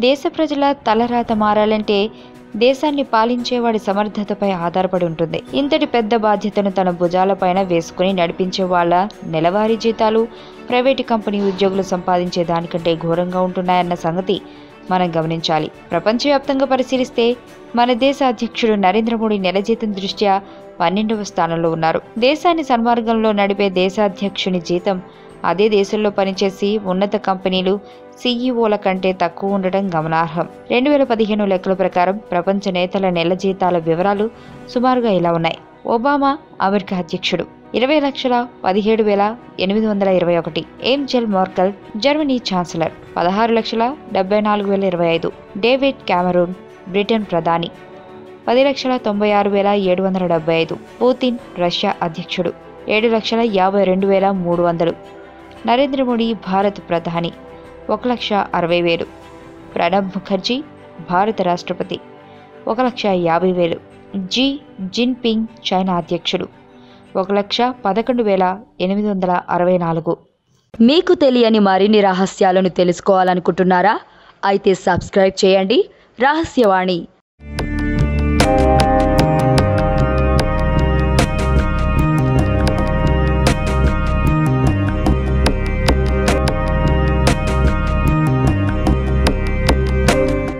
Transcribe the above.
దేశ ప్రజల తలరాత మారాలంటే దేశాన్ని పాలించేవాడి సమర్థతపై ఆధారపడి ఉంటుంది. ఇంతటి పెద్ద బాధ్యతను తన భుజాలపైన వేసుకుని నడిపించే వాళ్ళ నెలవారీ జీతాలు ప్రైవేటు కంపెనీ ఉద్యోగులు సంపాదించే దానికంటే ఘోరంగా ఉంటున్నాయన్న సంగతి మనం గమనించాలి. ప్రపంచవ్యాప్తంగా పరిశీలిస్తే మన దేశ అధ్యక్షుడు నరేంద్ర మోడీ నెల జీతం దృష్ట్యా 12వ స్థానంలో ఉన్నారు. దేశాన్ని సన్మార్గంలో నడిపే దేశాధ్యక్షుని జీతం అదే దేశంలో పనిచేసి ఉన్నత కంపెనీలు సీఈఓల కంటే తక్కువ ఉండటం గమనార్హం. 2015 లెక్కల ప్రకారం ప్రపంచ నేతల నెల జీతాల వివరాలు సుమారుగా ఇలా ఉన్నాయి. ఒబామా అమెరికా అధ్యక్షుడు 20,17,821. Angela Merkel Germany chancellor 16,74,025. David Cameron Britain ప్రధాని 10,96,775. పుతిన్ రష్యా అధ్యక్షుడు 7,52,300. నరేంద్ర మోడీ భారత్ ప్రధాని 1,60,000. ప్రణబ్ ముఖర్జీ భారత రాష్ట్రపతి 1,50,000. జీ జిన్పింగ్ చైనా అధ్యక్షుడు 1,11,864. మీకు తెలియని మరిన్ని రహస్యాలను తెలుసుకోవాలనుకుంటున్నారా? అయితే సబ్స్క్రైబ్ చేయండి రహస్యవాణి.